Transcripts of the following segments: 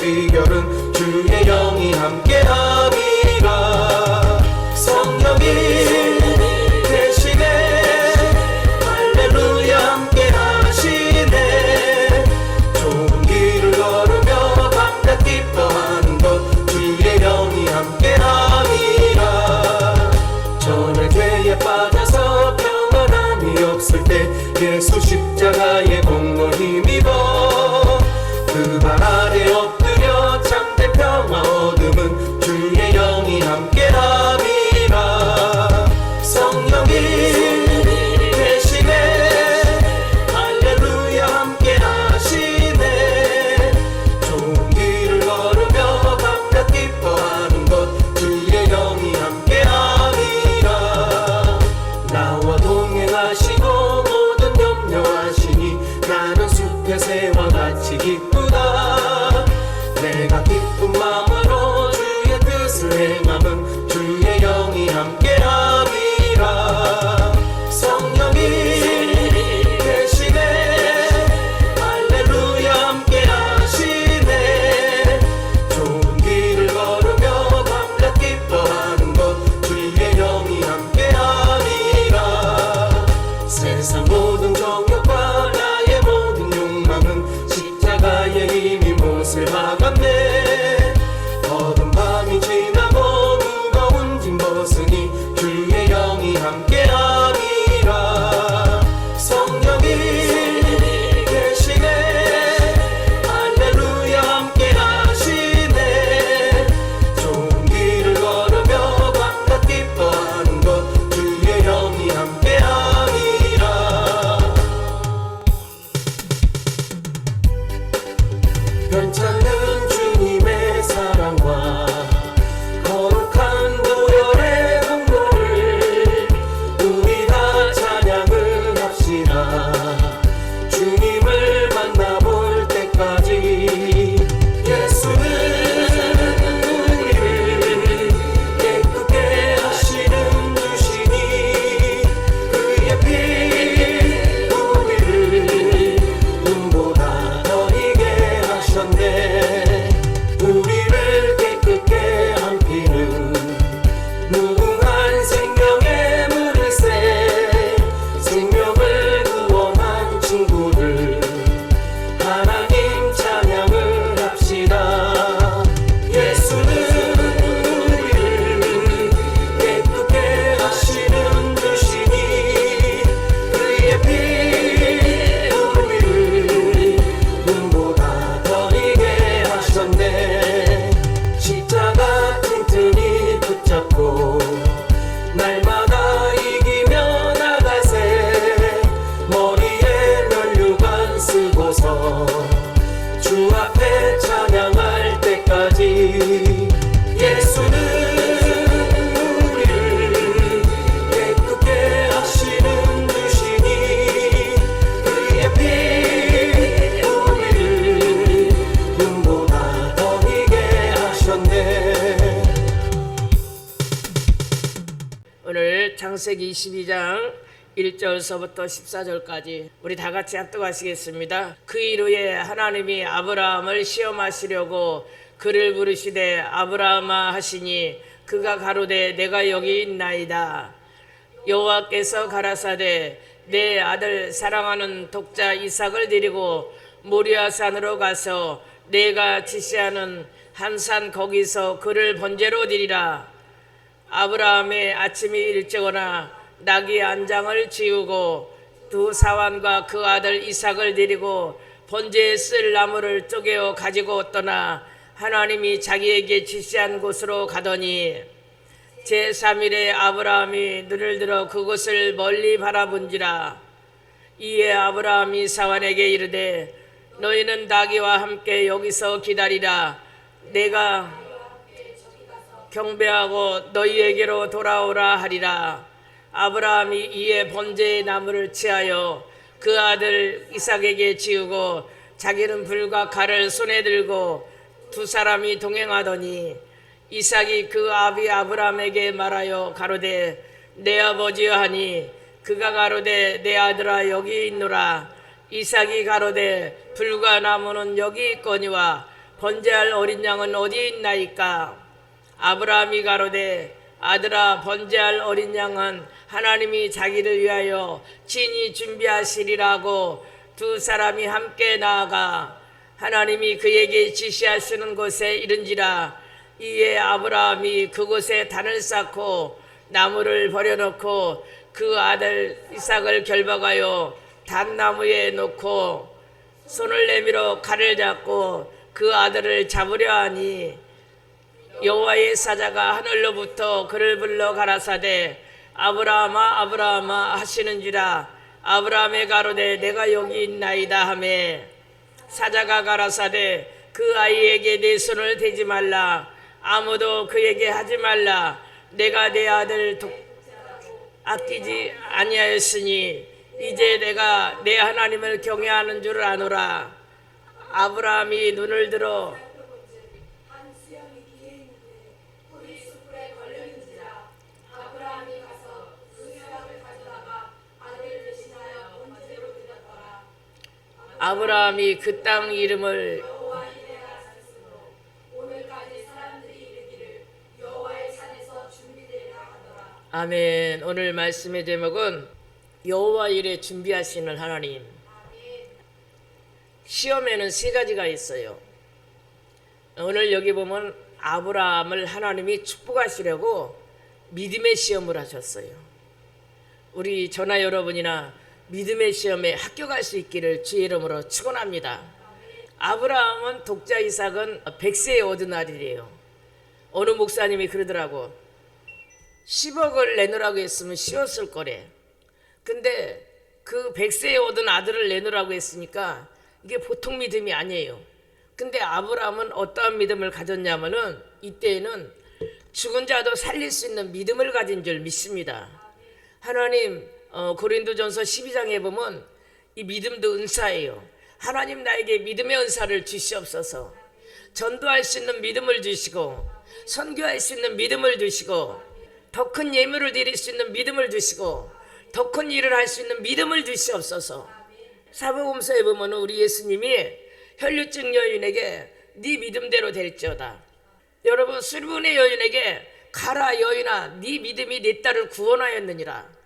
비결은 주의 영이 함께함이라. 성령이 계시네, 할렐루야 함께하시네. 좋은 길을 걸으며 밤낮 기뻐하는 것 주의 영이 함께함이라. 전에 죄에 빠져서 평안함이 없을 때 예수 십자가의 공로 힘입어 그 발 아래 엎드려 참된 평화 얻음은 주의 영이 함께함이라. 성령이 계시네, 할렐루야 함께하시네. 좋은 길을 걸으며 밤낮 기뻐하는 것 주의 영이 함께함이라. 나와 동행하시고 모든 염려하시니 나는 숲의 새와 같이 기쁘다. 내가 기쁜 마음으로 주의 뜻을 행함은 주의 영이 함께함이라. 성령이 계시네, 할렐루야 함께하시네. 좋은 길을 걸으며 밤낮 기뻐하는 것 주의 영이 함께함이라. 세상 모든 정욕과 나의 모든 욕망은 십자가의 힘이 못을 박았네. 어두운 밤이 지나고 무거운 짐 벗으니 주의 영이 함께함이라. 성령이 계시네, 할렐루야 함께하시네. 좋은 길을 걸으며 밤낮 기뻐하는 것 주의 영이 함께함이라. 변찮는 주님의 사랑과 거룩한 도열의 공로를 우리 다 찬양을 합시다. 주님을 만나볼 때까지 예수는 우리를 깨끗게 하시는 주시니 그의 피 우리를 눈보다 더 이게 하셨네. 우리를 깨끗게 한 피는 무궁한 생명의 물일세. 생명을 구원한 친구들 하나님 찬양을 합시다. 예수는 우리를 깨끗게 하시는 주시니 그의 피 우리를 눈보다 더 이게 하셨네. 십자가 튼튼히 붙잡고 날마다 이기며 나가세. 머리에 면류관 쓰고서 주 앞에 찬양할 때까지 예수는 우리를 깨끗게 하시는 주시니 그의 피 우리를 눈보다 더 이게 하셨네. 오늘 창세기 22장 1절서부터 14절까지 우리 다 같이 합독하시겠습니다. 그 이후에 하나님이 아브라함을 시험하시려고 그를 부르시되 아브라함아 하시니 그가 가로되 내가 여기 있나이다. 여호와께서 가라사대 내 아들 사랑하는 독자 이삭을 데리고 모리아산으로 가서 내가 지시하는 한 산 거기서 그를 번제로 드리라. 아브라함의 아침이 일찍거나 나귀 안장을 지우고 두 사환과 그 아들 이삭을 데리고 번제에 쓸 나무를 쪼개어 가지고 떠나 하나님이 자기에게 지시한 곳으로 가더니 제3일에 아브라함이 눈을 들어 그곳을 멀리 바라본지라. 이에 아브라함이 사환에게 이르되 너희는 나귀와 함께 여기서 기다리라. 내가 경배하고 너희에게로 돌아오라 하리라. 아브라함이 이에 번제의 나무를 취하여 그 아들 이삭에게 지우고 자기는 불과 칼을 손에 들고 두 사람이 동행하더니 이삭이 그 아비 아브라함에게 말하여 가로되 내 아버지여 하니 그가 가로되 내 아들아 여기 있노라. 이삭이 가로되 불과 나무는 여기 있거니와 번제할 어린 양은 어디 있나이까? 아브라함이 가로되 아들아, 번제할 어린 양은 하나님이 자기를 위하여 친히 준비하시리라고 두 사람이 함께 나아가 하나님이 그에게 지시하시는 곳에 이른지라. 이에 아브라함이 그곳에 단을 쌓고 나무를 버려놓고 그 아들 이삭을 결박하여 단나무에 놓고 손을 내밀어 칼을 잡고 그 아들을 잡으려 하니 여호와의 사자가 하늘로부터 그를 불러 가라사대 아브라함아 아브라함아 하시는지라. 아브라함의 가로되 내가 여기 있나이다 하매 사자가 가라사대 그 아이에게 내 손을 대지 말라. 아무도 그에게 하지 말라. 내가 내 아들 아끼지 아니하였으니 이제 내가 내 하나님을 경외하는 줄 아노라. 아브라함이 눈을 들어 아브라함이 그 땅 이름을 아멘. 오늘 말씀의 제목은 여호와 일에 준비하시는 하나님. 시험에는 세 가지가 있어요. 오늘 여기 보면 아브라함을 하나님이 축복하시려고 믿음의 시험을 하셨어요. 우리 전하 여러분이나 믿음의 시험에 합격할 수 있기를 주의 이름으로 축원합니다. 아브라함은 독자 이삭은 100세에 얻은 아들이에요. 어느 목사님이 그러더라고. 10억을 내놓으라고 했으면 쉬웠을 거래. 근데 그 100세에 얻은 아들을 내놓으라고 했으니까 이게 보통 믿음이 아니에요. 근데 아브라함은 어떠한 믿음을 가졌냐면은 이때에는 죽은 자도 살릴 수 있는 믿음을 가진 줄 믿습니다. 하나님 고린도전서 12장에 보면 이 믿음도 은사예요. 하나님 나에게 믿음의 은사를 주시옵소서. 전도할 수 있는 믿음을 주시고 선교할 수 있는 믿음을 주시고 더 큰 예물을 드릴 수 있는 믿음을 주시고 더 큰 일을 할 수 있는 믿음을 주시옵소서. 사복음서에 보면 우리 예수님이 혈류증 여인에게 네 믿음대로 될지어다. 여러분 수르분의 여인에게 가라 여인아 네 믿음이 내 딸을 구원하였느니라.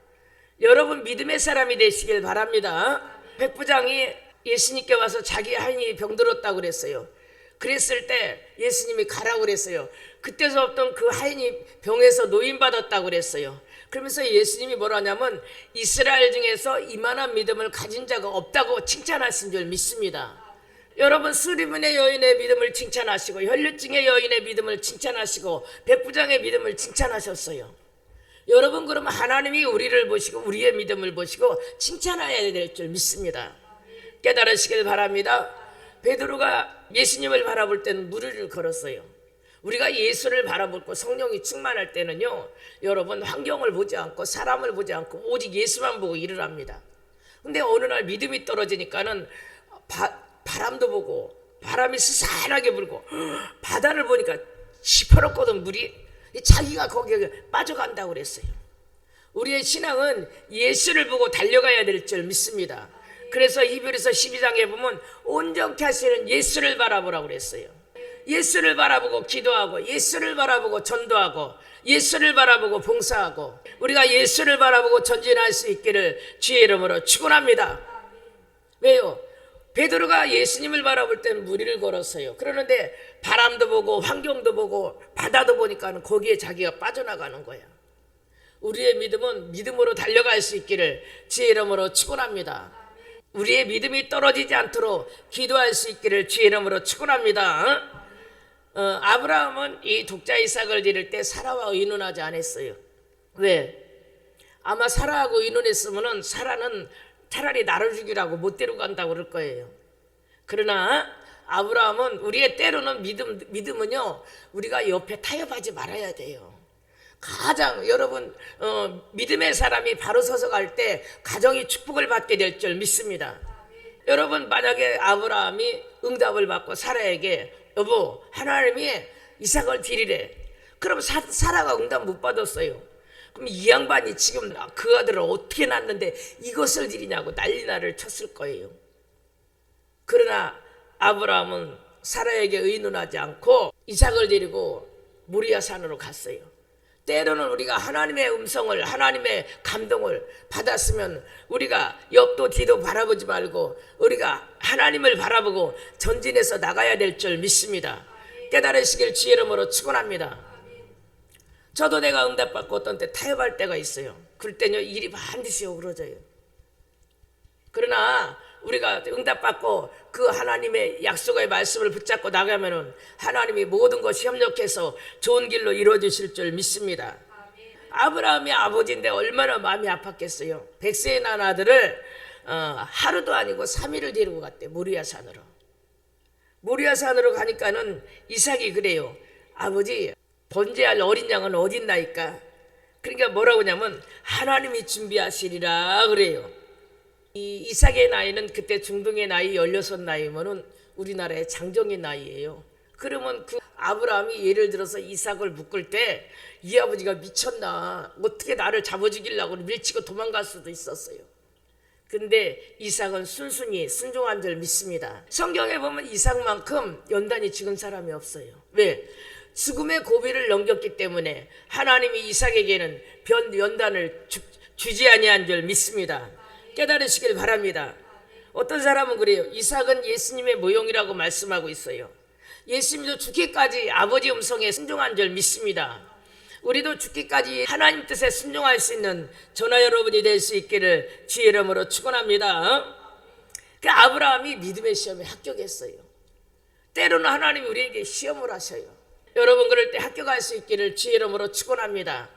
여러분 믿음의 사람이 되시길 바랍니다. 백부장이 예수님께 와서 자기 하인이 병들었다고 그랬어요. 그랬을 때 예수님이 가라고 그랬어요. 그때서부터 그 하인이 병에서 노인받았다고 그랬어요. 그러면서 예수님이 뭐라 하냐면 이스라엘 중에서 이만한 믿음을 가진 자가 없다고 칭찬하신 줄 믿습니다. 여러분 수리문의 여인의 믿음을 칭찬하시고 혈류증의 여인의 믿음을 칭찬하시고 백부장의 믿음을 칭찬하셨어요. 여러분 그러면 하나님이 우리를 보시고 우리의 믿음을 보시고 칭찬해야 될 줄 믿습니다. 깨달으시길 바랍니다. 베드로가 예수님을 바라볼 때는 무리를 걸었어요. 우리가 예수를 바라보고 성령이 충만할 때는요, 여러분 환경을 보지 않고 사람을 보지 않고 오직 예수만 보고 일을 합니다. 근데 어느 날 믿음이 떨어지니까는 바람도 보고 바람이 스산하게 불고 바다를 보니까 시퍼렇거든 물이. 자기가 거기에 빠져간다고 그랬어요. 우리의 신앙은 예수를 보고 달려가야 될 줄 믿습니다. 그래서 히브리서 12장에 보면 온전케 하시는 예수를 바라보라고 그랬어요. 예수를 바라보고 기도하고 예수를 바라보고 전도하고 예수를 바라보고 봉사하고 우리가 예수를 바라보고 전진할 수 있기를 주의 이름으로 축원합니다. 왜요? 베드로가 예수님을 바라볼 때는 무리를 걸었어요. 그러는데 바람도 보고 환경도 보고 바다도 보니까 거기에 자기가 빠져나가는 거야. 우리의 믿음은 믿음으로 달려갈 수 있기를 주의 이름으로 축원합니다. 우리의 믿음이 떨어지지 않도록 기도할 수 있기를 주의 이름으로 축원합니다. 아브라함은 이 독자 이삭을 드릴 때 사라와 의논하지 않았어요. 왜? 아마 사라하고 의논했으면 사라는 차라리 나를 죽이라고 못 데려간다고 그럴 거예요. 그러나 아브라함은 우리의 때로는 믿음은요 우리가 옆에 타협하지 말아야 돼요. 가장 여러분 믿음의 사람이 바로 서서 갈 때 가정이 축복을 받게 될 줄 믿습니다. 여러분 만약에 아브라함이 응답을 받고 사라에게 여보 하나님이 이삭을 드리래. 그럼 사라가 응답 못 받았어요. 그럼 이 양반이 지금 그 아들을 어떻게 낳았는데 이것을 드리냐고 난리나를 쳤을 거예요. 그러나 아브라함은 사라에게 의논하지 않고 이삭을 데리고 모리아 산으로 갔어요. 때로는 우리가 하나님의 음성을, 하나님의 감동을 받았으면 우리가 옆도 뒤도 바라보지 말고 우리가 하나님을 바라보고 전진해서 나가야 될 줄 믿습니다. 깨달으시길 주의 이름으로 축원합니다. 저도 내가 응답받고 어떤 때 타협할 때가 있어요. 그럴 때는요, 일이 반드시 오그러져요. 그러나 우리가 응답받고 그 하나님의 약속의 말씀을 붙잡고 나가면은 하나님이 모든 것이 협력해서 좋은 길로 이루어지실 줄 믿습니다. 아브라함이 아버지인데 얼마나 마음이 아팠겠어요. 100세에 난 아들을 하루도 아니고 3일을 데리고 갔대. 모리아 산으로. 모리아 산으로 가니까는 이삭이 그래요. 아버지, 번제할 어린 양은 어딨나이까? 그러니까 뭐라고 하냐면 하나님이 준비하시리라 그래요. 이 이삭의 나이는 그때 중동의 나이 16 나이면은 우리나라의 장정의 나이예요. 그러면 그 아브라함이 예를 들어서 이삭을 묶을 때 이 아버지가 미쳤나, 어떻게 나를 잡아주기려고 밀치고 도망갈 수도 있었어요. 근데 이삭은 순순히 순종한 줄 믿습니다. 성경에 보면 이삭만큼 연단이 죽은 사람이 없어요. 왜? 죽음의 고비를 넘겼기 때문에 하나님이 이삭에게는 연단을 주지 아니한 줄 믿습니다. 깨달으시길 바랍니다. 어떤 사람은 그래요. 이삭은 예수님의 모형이라고 말씀하고 있어요. 예수님도 죽기까지 아버지 음성에 순종한 줄 믿습니다. 우리도 죽기까지 하나님 뜻에 순종할 수 있는 저나 여러분이 될 수 있기를 주의 이름으로 축원합니다. 그 아브라함이 믿음의 시험에 합격했어요. 때로는 하나님이 우리에게 시험을 하셔요. 여러분 그럴 때 합격할 수 있기를 주의 이름으로 축원합니다.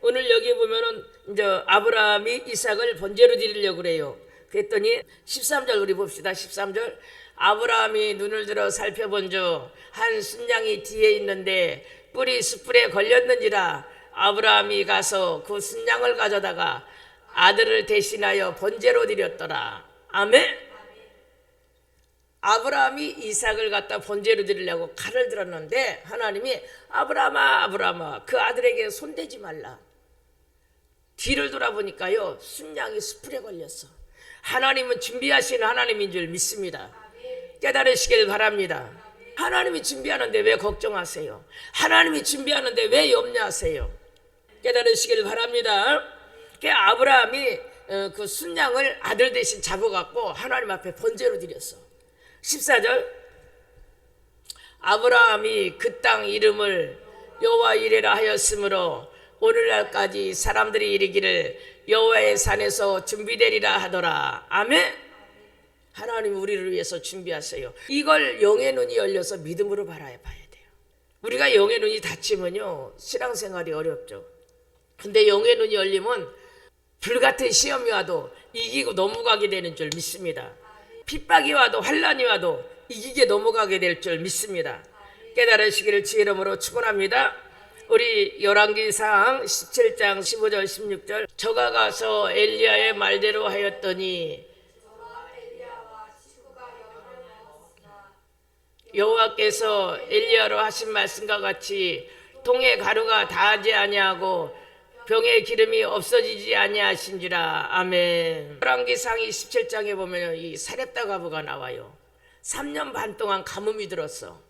오늘 여기 보면은 이제 아브라함이 이삭을 번제로 드리려고 그래요. 그랬더니 13절 우리 봅시다. 13절 아브라함이 눈을 들어 살펴본즉 한 순양이 뒤에 있는데 뿔이 숯불에 걸렸는지라 아브라함이 가서 그 순양을 가져다가 아들을 대신하여 번제로 드렸더라. 아멘. 아브라함이 이삭을 갖다 번제로 드리려고 칼을 들었는데 하나님이 아브라함아 아브라함아 그 아들에게 손대지 말라. 뒤를 돌아보니까요 순양이 숯불에 걸렸어. 하나님은 준비하시는 하나님인 줄 믿습니다. 깨달으시길 바랍니다. 하나님이 준비하는데 왜 걱정하세요? 하나님이 준비하는데 왜 염려하세요? 깨달으시길 바랍니다. 아브라함이 그 순양을 아들 대신 잡아갖고 하나님 앞에 번제로 드렸어. 14절 아브라함이 그 땅 이름을 여호와 이레라 하였으므로 오늘날까지 사람들이 이르기를 여호와의 산에서 준비되리라 하더라. 아멘. 하나님 우리를 위해서 준비하세요. 이걸 영의 눈이 열려서 믿음으로 바라봐야 돼요. 우리가 영의 눈이 닫히면요 신앙생활이 어렵죠. 근데 영의 눈이 열리면 불같은 시험이 와도 이기고 넘어가게 되는 줄 믿습니다. 핍박이 와도 환난이 와도 이기게 넘어가게 될 줄 믿습니다. 깨달으시기를 주의 이름으로 축원합니다. 우리 열왕기상 17장 15절 16절 저가 가서 엘리야의 말대로 하였더니 여호와께서 엘리야로 하신 말씀과 같이 통에 가루가 다하지 아니하고 병에 기름이 없어지지 아니하신지라. 아멘. 열왕기상 27장에 보면 이 사렙다 과부가 나와요. 3년 반 동안 가뭄이 들었어.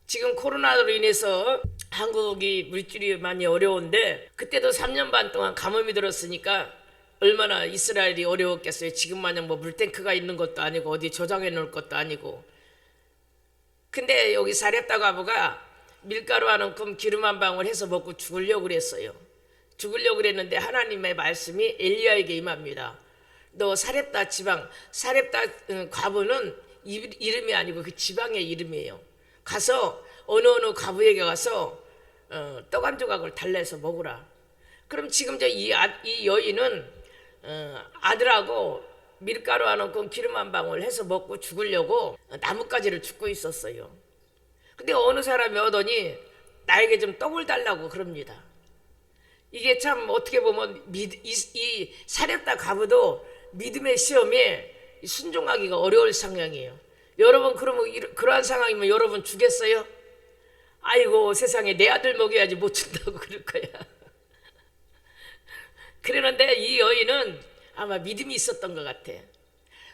지금 코로나로 인해서 한국이 물질이 많이 어려운데 그때도 3년 반 동안 가뭄이 들었으니까 얼마나 이스라엘이 어려웠겠어요. 지금 마냥 뭐 물탱크가 있는 것도 아니고 어디 저장해 놓을 것도 아니고. 근데 여기 사렙다 과부가 밀가루 한 움큼 기름 한 방울 해서 먹고 죽으려고 그랬어요. 죽으려고 그랬는데 하나님의 말씀이 엘리야에게 임합니다. 너 사렙다 지방, 사렙다 과부는 이름이 아니고 그 지방의 이름이에요. 가서 어느 과부에게 가서 떡 한 조각을 달래서 먹으라. 그럼 지금 이 여인은 아들하고 밀가루 한 움큼 기름 한 방울 해서 먹고 죽으려고 나뭇가지를 줍고 있었어요. 근데 어느 사람이 오더니 나에게 좀 떡을 달라고 그럽니다. 이게 참 어떻게 보면 이 사렙다 과부도 믿음의 시험에 순종하기가 어려울 상황이에요. 여러분 그러면 그러한 상황이면 여러분 주겠어요? 아이고 세상에 내 아들 먹여야지 못 준다고 그럴 거야. 그러는데 이 여인은 아마 믿음이 있었던 것 같아.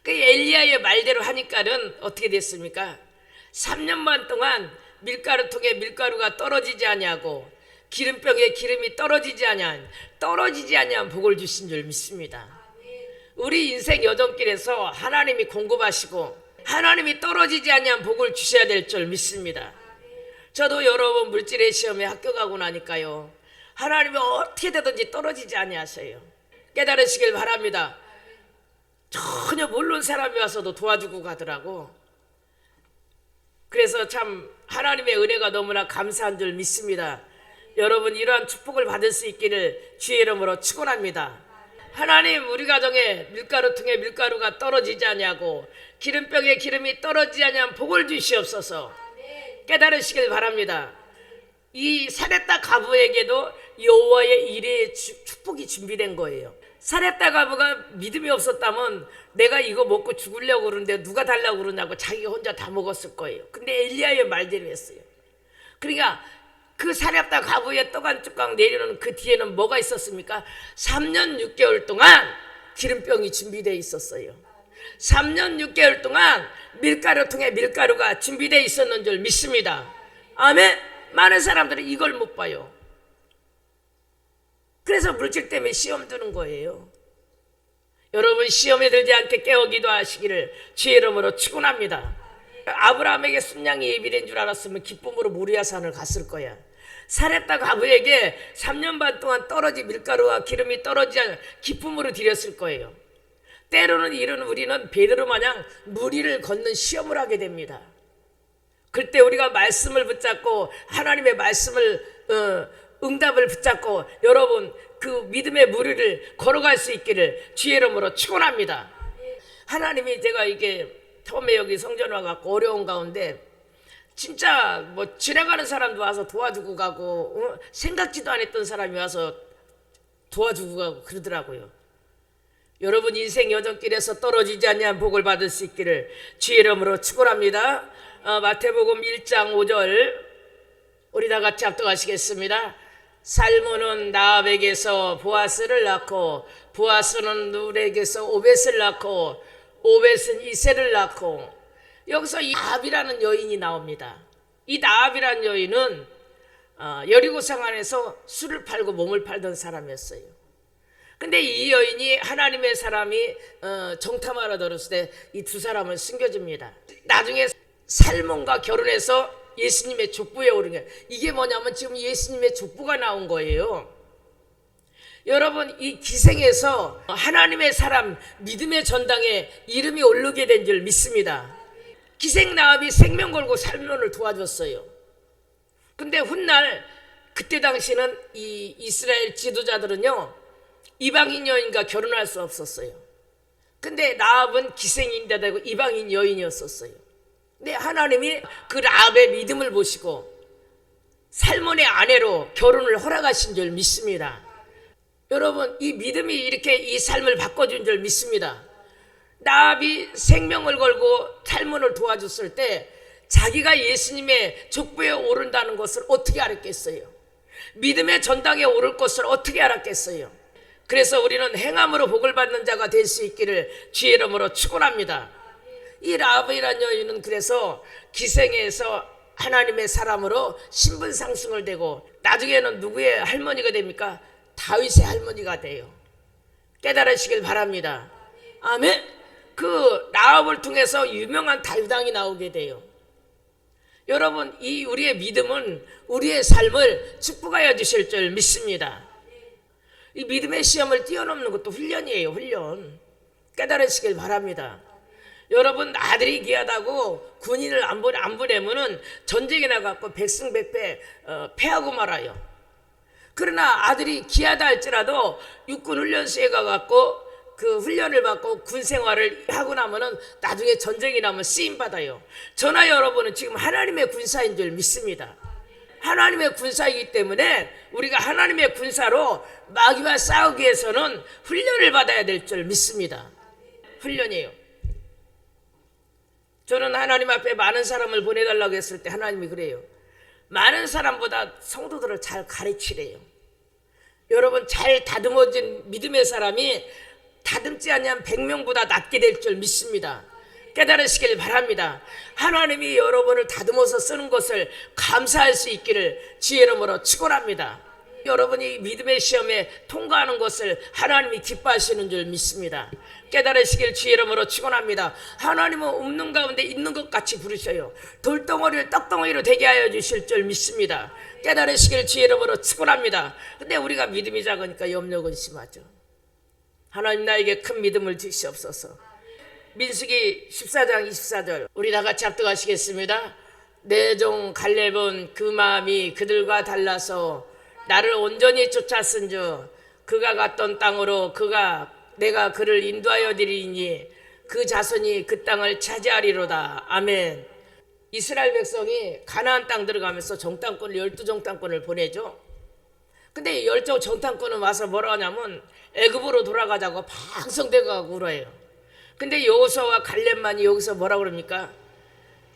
그 엘리야의 말대로 하니까는 어떻게 됐습니까? 3년 반 동안 밀가루통에 밀가루가 떨어지지 아니하고 기름병에 기름이 떨어지지 아니한 복을 주신 줄 믿습니다. 우리 인생 여정길에서 하나님이 공급하시고 하나님이 떨어지지 아니한 복을 주셔야 될 줄 믿습니다. 저도 여러 번 물질의 시험에 합격하고 나니까요, 하나님이 어떻게 되든지 떨어지지 아니하셔요. 깨달으시길 바랍니다. 전혀 모르는 사람이 와서도 도와주고 가더라고. 그래서 참 하나님의 은혜가 너무나 감사한 줄 믿습니다. 여러분, 이러한 축복을 받을 수 있기를 주의 이름으로 축원합니다. 하나님, 우리 가정에 밀가루통에 밀가루가 떨어지지 아니하고 기름병에 기름이 떨어지지 아니한 복을 주시옵소서. 깨달으시길 바랍니다. 이 사렙다 가부에게도 여호와의 이레의 축복이 준비된 거예요. 사렙다 가부가 믿음이 없었다면 내가 이거 먹고 죽으려고 그러는데 누가 달라고 그러냐고 자기가 혼자 다 먹었을 거예요. 근데 엘리야의 말대로 했어요. 그러니까 그 사렙다 가부의 떡 한 뚜껑 내리는 그 뒤에는 뭐가 있었습니까? 3년 6개월 동안 기름병이 준비되어 있었어요. 3년 6개월 동안 밀가루통에 밀가루가 준비되어 있었는 줄 믿습니다. 아멘. 많은 사람들은 이걸 못 봐요. 그래서 물질 때문에 시험 드는 거예요. 여러분, 시험에 들지 않게 깨어 기도하시기를 주의 이름으로 축원합니다. 아브라함에게 순양이 예비된 줄 알았으면 기쁨으로 모리아산을 갔을 거야. 사렙다 가부에게 3년 반 동안 떨어진 밀가루와 기름이 떨어지지 않아 기쁨으로 드렸을 거예요. 때로는 이런 우리는 베드로 마냥 무리를 걷는 시험을 하게 됩니다. 그때 우리가 말씀을 붙잡고 하나님의 말씀을 응답을 붙잡고 여러분 그 믿음의 무리를 걸어갈 수 있기를 주의 이름으로 축원합니다. 하나님이, 제가 이게 처음에 여기 성전 와갖고 어려운 가운데 진짜 뭐 지나가는 사람도 와서 도와주고 가고 생각지도 않았던 사람이 와서 도와주고 가고 그러더라고요. 여러분, 인생 여정길에서 떨어지지 아니한 복을 받을 수 있기를 주의 이름으로 축원합니다. 마태복음 1장 5절 우리 다 같이 합독하시겠습니다. 살몬은 나압에게서 보아스를 낳고 보아스는 룻에게서 오벳을 낳고 오벳은 이새를 낳고, 여기서 이 나압이라는 여인이 나옵니다. 이 나압이라는 여인은 여리고성 안에서 술을 팔고 몸을 팔던 사람이었어요. 근데 이 여인이 하나님의 사람이 정탐하러 들었을 때 이 두 사람을 숨겨줍니다. 나중에 살몬과 결혼해서 예수님의 족부에 오른 거예요. 이게 뭐냐면 지금 예수님의 족부가 나온 거예요. 여러분, 이 기생에서 하나님의 사람 믿음의 전당에 이름이 오르게 된 줄 믿습니다. 기생 나압이 생명 걸고 살몬을 도와줬어요. 근데 훗날 그때 당시는 이 이스라엘 지도자들은요, 이방인 여인과 결혼할 수 없었어요. 근데 나압은 기생인데도 이방인 여인이었었어요. 근데 하나님이 그 라합의 믿음을 보시고 살몬의 아내로 결혼을 허락하신 줄 믿습니다. 여러분, 이 믿음이 이렇게 이 삶을 바꿔준 줄 믿습니다. 나압이 생명을 걸고 살몬을 도와줬을 때 자기가 예수님의 족부에 오른다는 것을 어떻게 알았겠어요? 믿음의 전당에 오를 것을 어떻게 알았겠어요? 그래서 우리는 행함으로 복을 받는 자가 될 수 있기를 주의 이름으로 축원합니다. 이 라합이라는 여인은 그래서 기생에서 하나님의 사람으로 신분 상승을 되고 나중에는 누구의 할머니가 됩니까? 다윗의 할머니가 돼요. 깨달으시길 바랍니다. 아멘. 그 라합을 통해서 유명한 다윗 왕이 나오게 돼요. 여러분, 이 우리의 믿음은 우리의 삶을 축복하여 주실 줄 믿습니다. 이 믿음의 시험을 뛰어넘는 것도 훈련이에요. 훈련. 깨달으시길 바랍니다. 여러분, 아들이 귀하다고 군인을 안 보내면은 전쟁에 나가고 백승백패 패하고 말아요. 그러나 아들이 귀하다 할지라도 육군 훈련소에 가갖고 그 훈련을 받고 군 생활을 하고 나면은 나중에 전쟁이 나면 쓰임 받아요. 저나 여러분은 지금 하나님의 군사인 줄 믿습니다. 하나님의 군사이기 때문에 우리가 하나님의 군사로 마귀와 싸우기 위해서는 훈련을 받아야 될 줄 믿습니다. 훈련이에요. 저는 하나님 앞에 많은 사람을 보내달라고 했을 때 하나님이 그래요. 많은 사람보다 성도들을 잘 가르치래요. 여러분, 잘 다듬어진 믿음의 사람이 다듬지 아니한 100명보다 낫게 될 줄 믿습니다. 깨달으시길 바랍니다. 하나님이 여러분을 다듬어서 쓰는 것을 감사할 수 있기를 주의 이름으로 축원합니다. 여러분이 믿음의 시험에 통과하는 것을 하나님이 기뻐하시는 줄 믿습니다. 깨달으시길 주의 이름으로 축원합니다. 하나님은 없는 가운데 있는 것 같이 부르셔요. 돌덩어리를 떡덩어리로 되게 하여 주실 줄 믿습니다. 깨달으시길 주의 이름으로 축원합니다. 근데 우리가 믿음이 작으니까 염려 근심하죠. 하나님 나에게 큰 믿음을 주시옵소서. 민수기 14장 24절 우리 다 같이 합독하시겠습니다. 내 종 갈렙은 그 마음이 그들과 달라서 나를 온전히 쫓았은즉 그가 갔던 땅으로 내가 그를 인도하여 드리니 그 자손이 그 땅을 차지하리로다. 아멘. 이스라엘 백성이 가나안 땅 들어가면서 정탐꾼을 12정탐꾼을 보내죠. 근데 10정탐꾼은 와서 뭐라 하냐면 애굽으로 돌아가자고 방성대가고 울어요. 근데 여호수아와 갈렙만이 여기서 뭐라 그럽니까?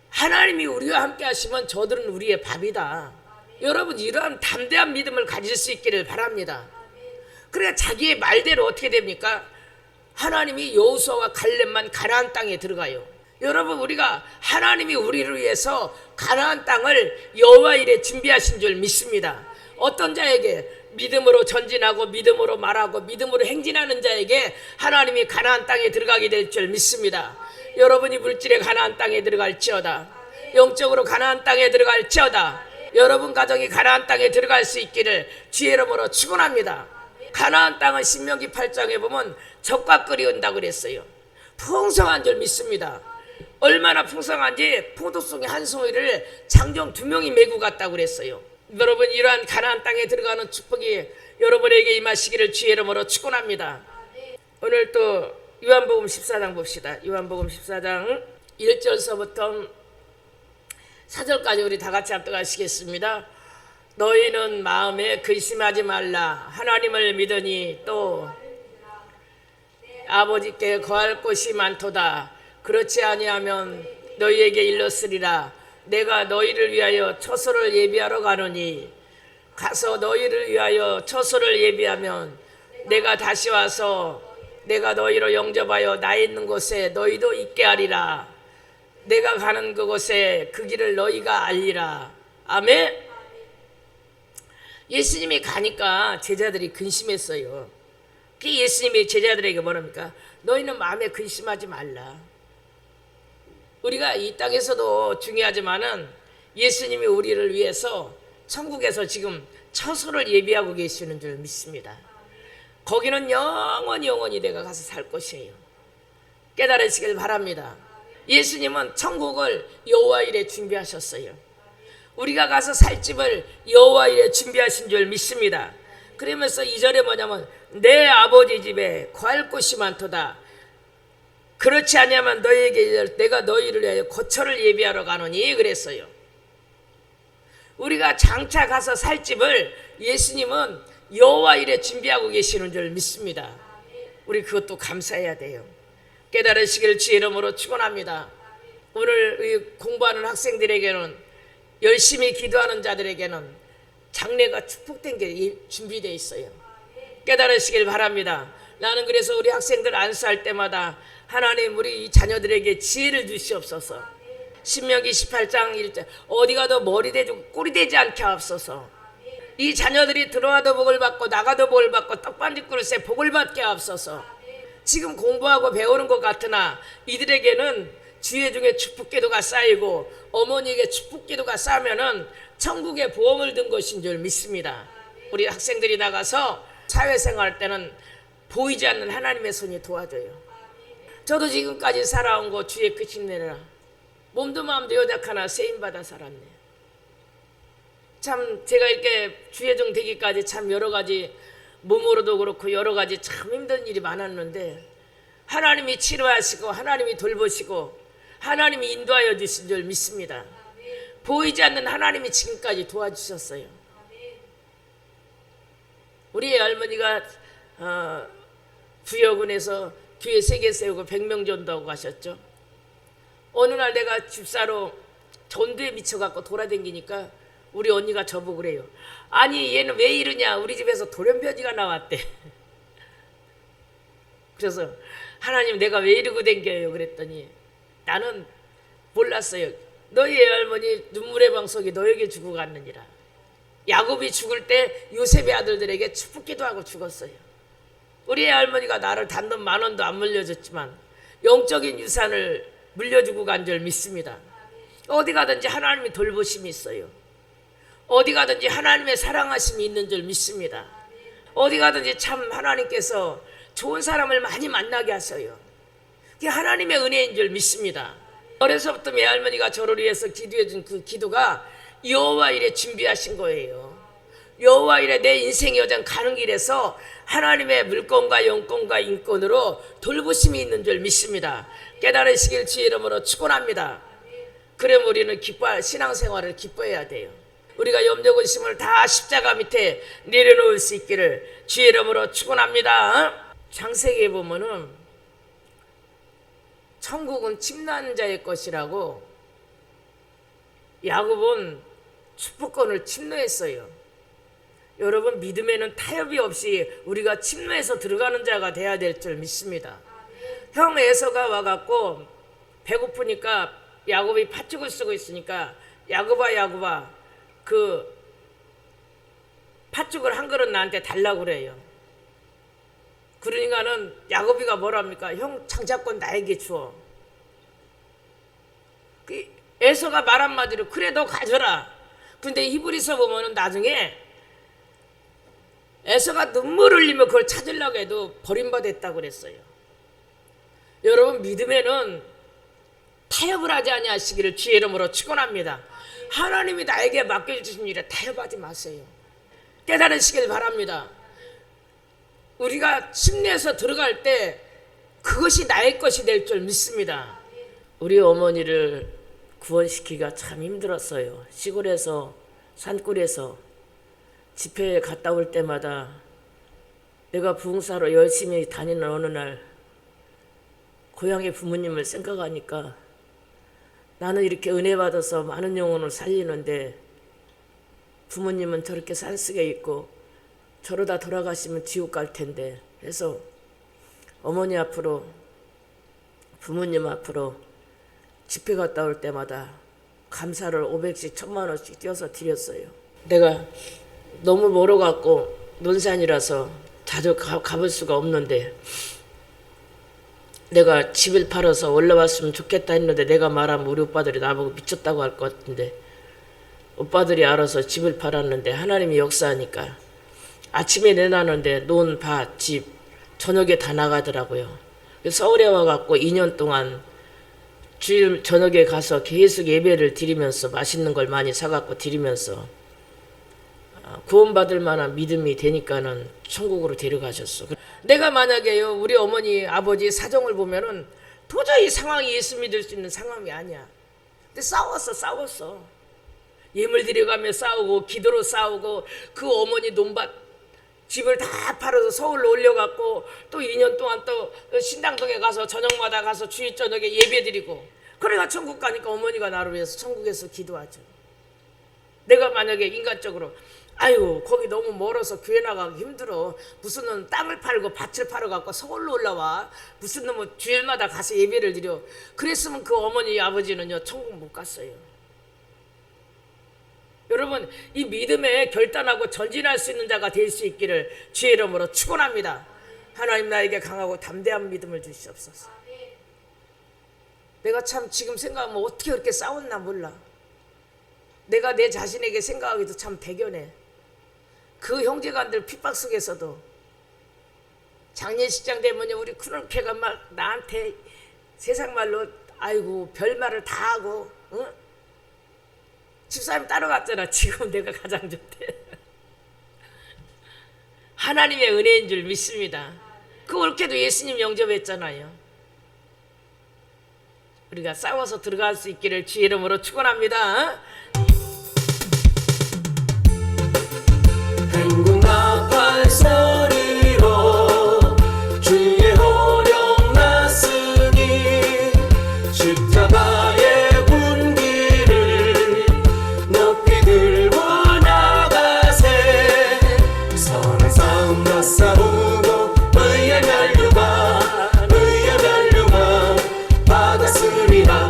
하나님이 우리와 함께 하시면 저들은 우리의 밥이다. 여러분 이러한 담대한 믿음을 가질 수 있기를 바랍니다. 그래야 자기의 말대로 어떻게 됩니까? 하나님이 여호수아와 갈렙만 가나안 땅에 들어가요. 여러분 우리가 하나님이 우리를 위해서 가나안 땅을 여호와 이래 준비하신 줄 믿습니다. 어떤 자에게? 믿음으로 전진하고 믿음으로 말하고 믿음으로 행진하는 자에게 하나님이 가나안 땅에 들어가게 될 줄 믿습니다. 여러분이 물질의 가나안 땅에 들어갈지어다. 영적으로 가나안 땅에 들어갈지어다. 여러분 가정이 가나안 땅에 들어갈 수 있기를 주의 이름으로 축원합니다. 가나안 땅은 신명기 8장에 보면 젖과 꿀이 온다고 그랬어요. 풍성한 줄 믿습니다. 얼마나 풍성한지 포도송이 한 송이를 장정 2명이 메고 갔다고 그랬어요. 여러분 이러한 가나안 땅에 들어가는 축복이 여러분에게 임하시기를 주의 이름으로 축원합니다. 오늘 또 요한복음 14장 봅시다. 요한복음 14장 1절서부터 4절까지 우리 다 같이 합독하시겠습니다. 너희는 마음에 근심하지 말라. 하나님을 믿으니 또 아버지께 거할 곳이 많도다. 그렇지 아니하면 너희에게 일렀으리라. 내가 너희를 위하여 처소를 예비하러 가노니 가서 너희를 위하여 처소를 예비하면 내가 다시 와서 내가 너희로 영접하여 나 있는 곳에 너희도 있게 하리라. 내가 가는 그곳에 그 길을 너희가 알리라. 아멘. 예수님이 가니까 제자들이 근심했어요. 그 예수님이 제자들에게 뭐랍니까? 너희는 마음에 근심하지 말라. 우리가 이 땅에서도 중요하지만은 예수님이 우리를 위해서 천국에서 지금 처소를 예비하고 계시는 줄 믿습니다. 거기는 영원히 내가 가서 살 곳이에요. 깨달으시길 바랍니다. 예수님은 천국을 여호와 이래 준비하셨어요. 우리가 가서 살 집을 여호와 이래 준비하신 줄 믿습니다. 그러면서 2절에 뭐냐면 내 아버지 집에 거할 곳이 많도다. 그렇지 않으면 너희에게 내가 너희를 위하여 거처를 예비하러 가노니 그랬어요. 우리가 장차 가서 살 집을 예수님은 여호와 이래 준비하고 계시는 줄 믿습니다. 우리 그것도 감사해야 돼요. 깨달으시길 주의 이름으로 축원합니다. 오늘 공부하는 학생들에게는 열심히 기도하는 자들에게는 장래가 축복된 게 준비되어 있어요. 깨달으시길 바랍니다. 나는 그래서 우리 학생들 안수할 때마다 하나님 우리 이 자녀들에게 지혜를 주시옵소서. 신명기 18장 1절 어디 가도 머리 대고 꼬리 대지 않게 하옵소서. 이 자녀들이 들어와도 복을 받고 나가도 복을 받고 떡반지 그릇에 복을 받게 하옵소서. 지금 공부하고 배우는 것 같으나 이들에게는 주의 중에 축복기도가 쌓이고 어머니에게 축복기도가 쌓으면은 천국에 보험을 든 것인 줄 믿습니다. 우리 학생들이 나가서 사회생활 때는 보이지 않는 하나님의 손이 도와줘요. 저도 지금까지 살아온 거 주의 끝인 내라. 몸도 마음도 연약하나 세임받아 살았네. 참 제가 이렇게 주의종 되기까지 참 여러 가지 몸으로도 그렇고 여러 가지 참 힘든 일이 많았는데 하나님이 치료하시고 하나님이 돌보시고 하나님이 인도하여 주신 줄 믿습니다. 보이지 않는 하나님이 지금까지 도와주셨어요. 우리 할머니가 부여군에서 교회 3개 세우고 100명 전도하고 가셨죠. 어느 날 내가 집사로 전도에 미쳐갖고 돌아다니니까 우리 언니가 저보고 그래요. 아니 얘는 왜 이러냐. 우리 집에서 돌연변이가 나왔대. 그래서 하나님 내가 왜 이러고 댕겨요 그랬더니 나는 몰랐어요. 너희 애할머니 눈물의 방석이 너에게 주고 갔느니라. 야곱이 죽을 때 요셉의 아들들에게 축복기도 하고 죽었어요. 우리 애할머니가 나를 단돈 10,000원도 안 물려줬지만 영적인 유산을 물려주고 간 줄 믿습니다. 어디 가든지 하나님의 돌보심이 있어요. 어디 가든지 하나님의 사랑하심이 있는 줄 믿습니다. 어디 가든지 참 하나님께서 좋은 사람을 많이 만나게 하셔요. 그게 하나님의 은혜인 줄 믿습니다. 어려서부터 내 할머니가 저를 위해서 기도해 준 그 기도가 여호와 일에 준비하신 거예요. 여호와 일에 내 인생의 여정 가는 길에서 하나님의 물권과 영권과 인권으로 돌보심이 있는 줄 믿습니다. 깨달으시길 주의 이름으로 축원합니다. 그럼 우리는 신앙생활을 기뻐해야 돼요. 우리가 염려근심을 다 십자가 밑에 내려놓을 수 있기를 주의 이름으로 축원합니다. 창세기에 보면은 천국은 침노하는 자의 것이라고 야곱은 축복권을 침노했어요. 여러분, 믿음에는 타협이 없이 우리가 침노해서 들어가는 자가 돼야 될 줄 믿습니다. 형 에서가 와갖고 배고프니까 야곱이 팥죽을 쓰고 있으니까 야곱아 그 팥죽을 한 그릇 나한테 달라고 그래요. 그러니까는 야곱이가 뭐랍니까? 형 장자권 나에게 주어. 그 에서가 말 한마디로 그래 너 가져라. 근데 히브리서 보면은 나중에 에서가 눈물 흘리며 그걸 찾으려고 해도 버림받았다고 그랬어요. 여러분, 믿음에는 타협을 하지 아니하시기를 주의 이름으로 축원합니다. 하나님이 나에게 맡겨주신 일에 타협하지 마세요. 깨달으시길 바랍니다. 우리가 침례에서 들어갈 때 그것이 나의 것이 될 줄 믿습니다. 우리 어머니를 구원시키기가 참 힘들었어요. 시골에서 산골에서 집회에 갔다 올 때마다 내가 부흥사로 열심히 다니는 어느 날 고향의 부모님을 생각하니까 나는 이렇게 은혜 받아서 많은 영혼을 살리는데 부모님은 저렇게 산속에 있고 저러다 돌아가시면 지옥 갈 텐데 해서 어머니 앞으로 부모님 앞으로 집회 갔다 올 때마다 감사를 500씩 1,000만 원씩 띄어서 드렸어요. 내가 너무 멀어갖고 논산이라서 자주 가볼 수가 없는데 내가 집을 팔아서 올라왔으면 좋겠다 했는데 내가 말하면 우리 오빠들이 나보고 미쳤다고 할 것 같은데 오빠들이 알아서 집을 팔았는데 하나님이 역사하니까 아침에 내놨는데 논, 밭, 집 저녁에 다 나가더라고요. 서울에 와갖고 2년 동안 주일 저녁에 가서 계속 예배를 드리면서 맛있는 걸 많이 사갖고 드리면서 구원받을 만한 믿음이 되니까는 천국으로 데려가셨어. 내가 만약에요 우리 어머니 아버지 사정을 보면은 도저히 상황이 예수 믿을 수 있는 상황이 아니야. 근데 싸웠어. 예물 드려가며 싸우고 기도로 싸우고 그 어머니 논밭 집을 다 팔아서 서울로 올려갖고 또 2년 동안 또 신당동에 가서 저녁마다 가서 주일 저녁에 예배 드리고 그래가 천국 가니까 어머니가 나를 위해서 천국에서 기도하죠. 내가 만약에 인간적으로 아유 거기 너무 멀어서 교회 나가기 힘들어 무슨 놈 땅을 팔고 밭을 팔아갖고 서울로 올라와 무슨 놈은 주일마다 가서 예배를 드려 그랬으면 그 어머니 아버지는요 천국 못 갔어요. 여러분 이 믿음에 결단하고 전진할 수 있는 자가 될 수 있기를 주의 이름으로 축원합니다. 하나님 나에게 강하고 담대한 믿음을 주시옵소서. 내가 참 지금 생각하면 어떻게 그렇게 싸웠나 몰라. 내가 내 자신에게 생각하기도 참 대견해. 그 형제간들 핍박 속에서도 장례식장 되면 우리 큰언니가 막 나한테 세상 말로 아이고 별말을 다 하고 응? 집사님 따라갔잖아. 지금 내가 가장 좋대. 하나님의 은혜인 줄 믿습니다. 그 올케도 예수님 영접했잖아요. 우리가 싸워서 들어갈 수 있기를 주의 이름으로 축원합니다. 행군 나팔 소리로 주의 호령 났으니 십자가의 분기를 높이 들고 나가세 선한 싸움 다 싸우고 의의 멸류관 받았으리라.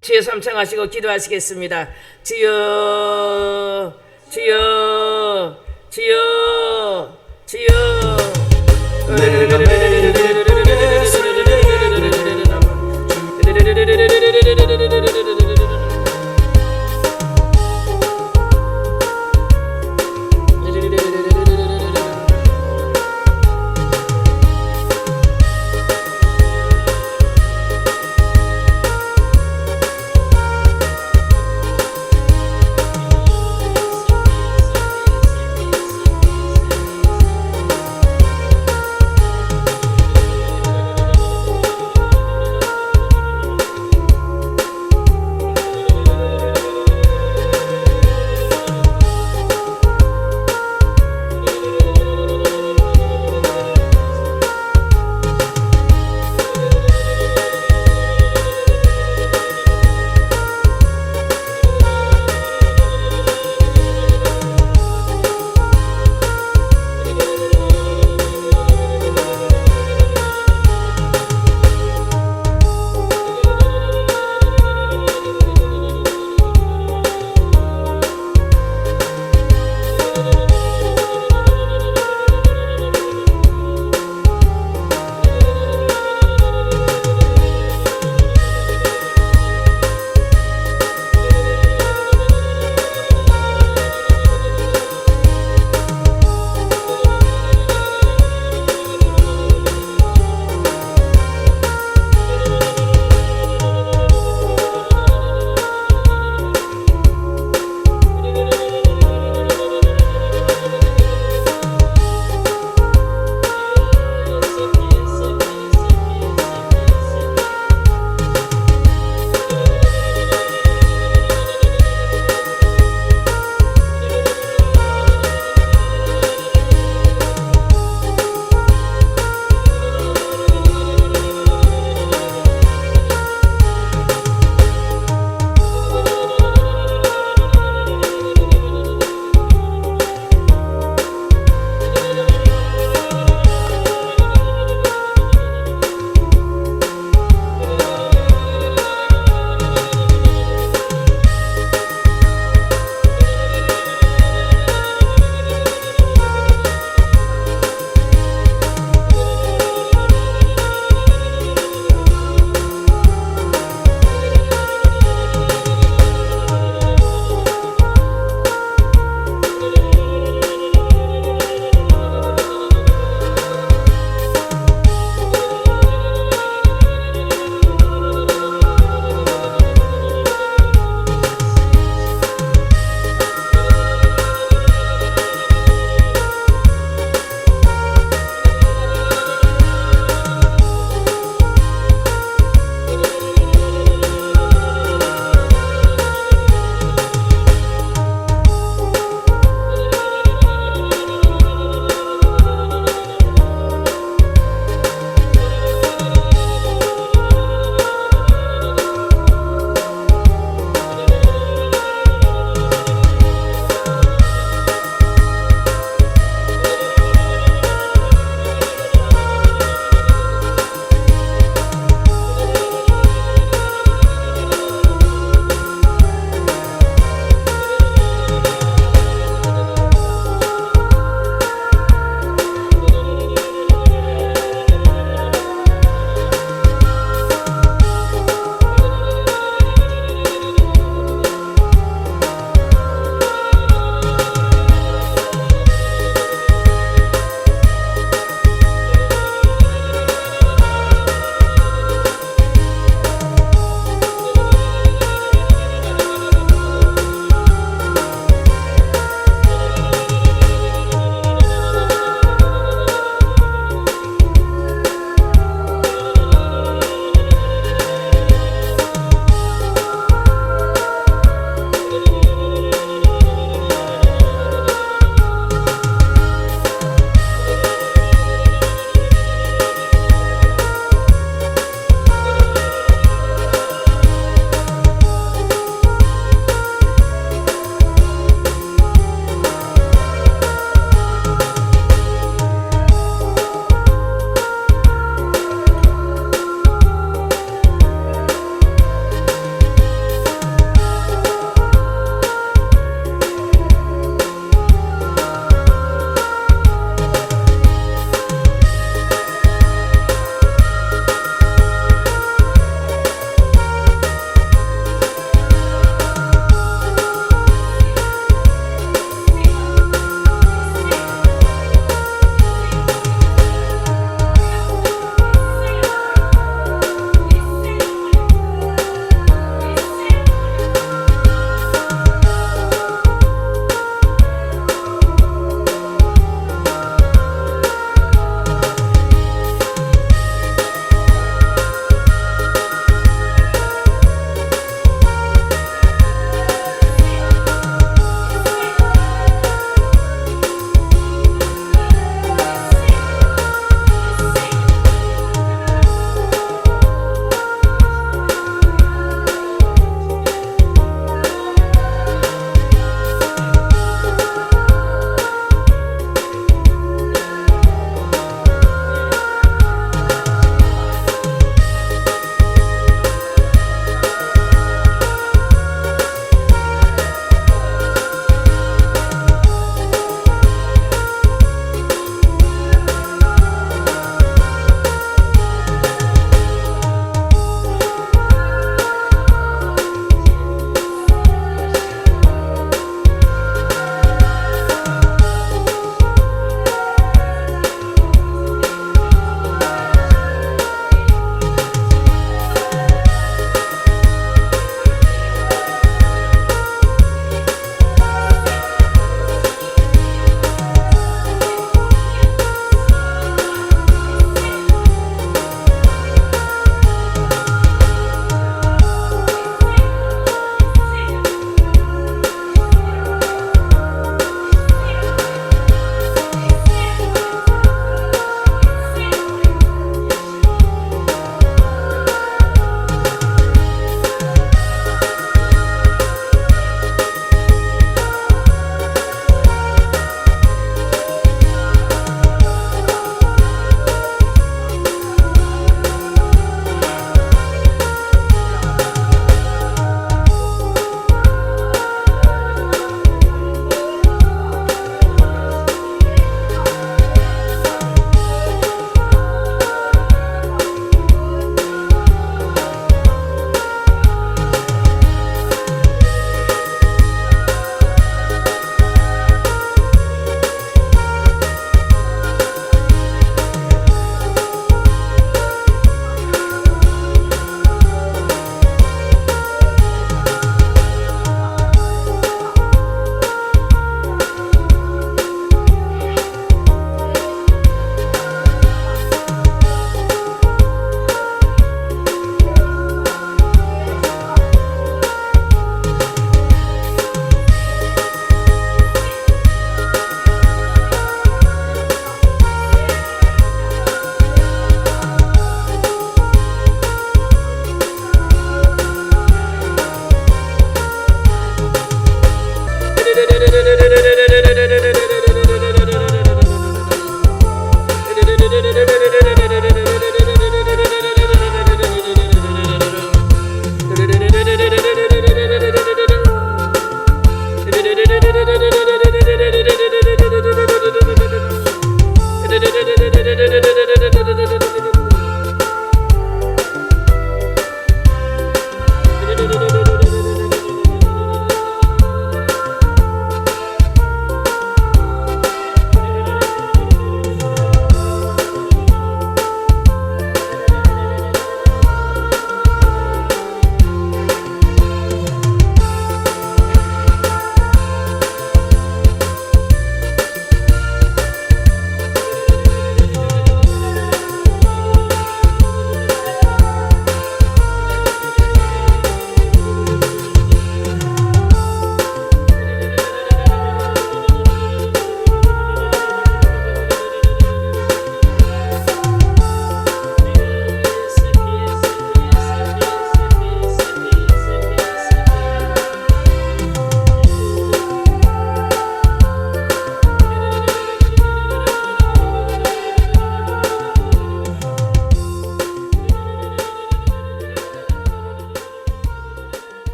주여 삼창하시고 기도하시겠습니다. 주여 주여 주여 주여 내가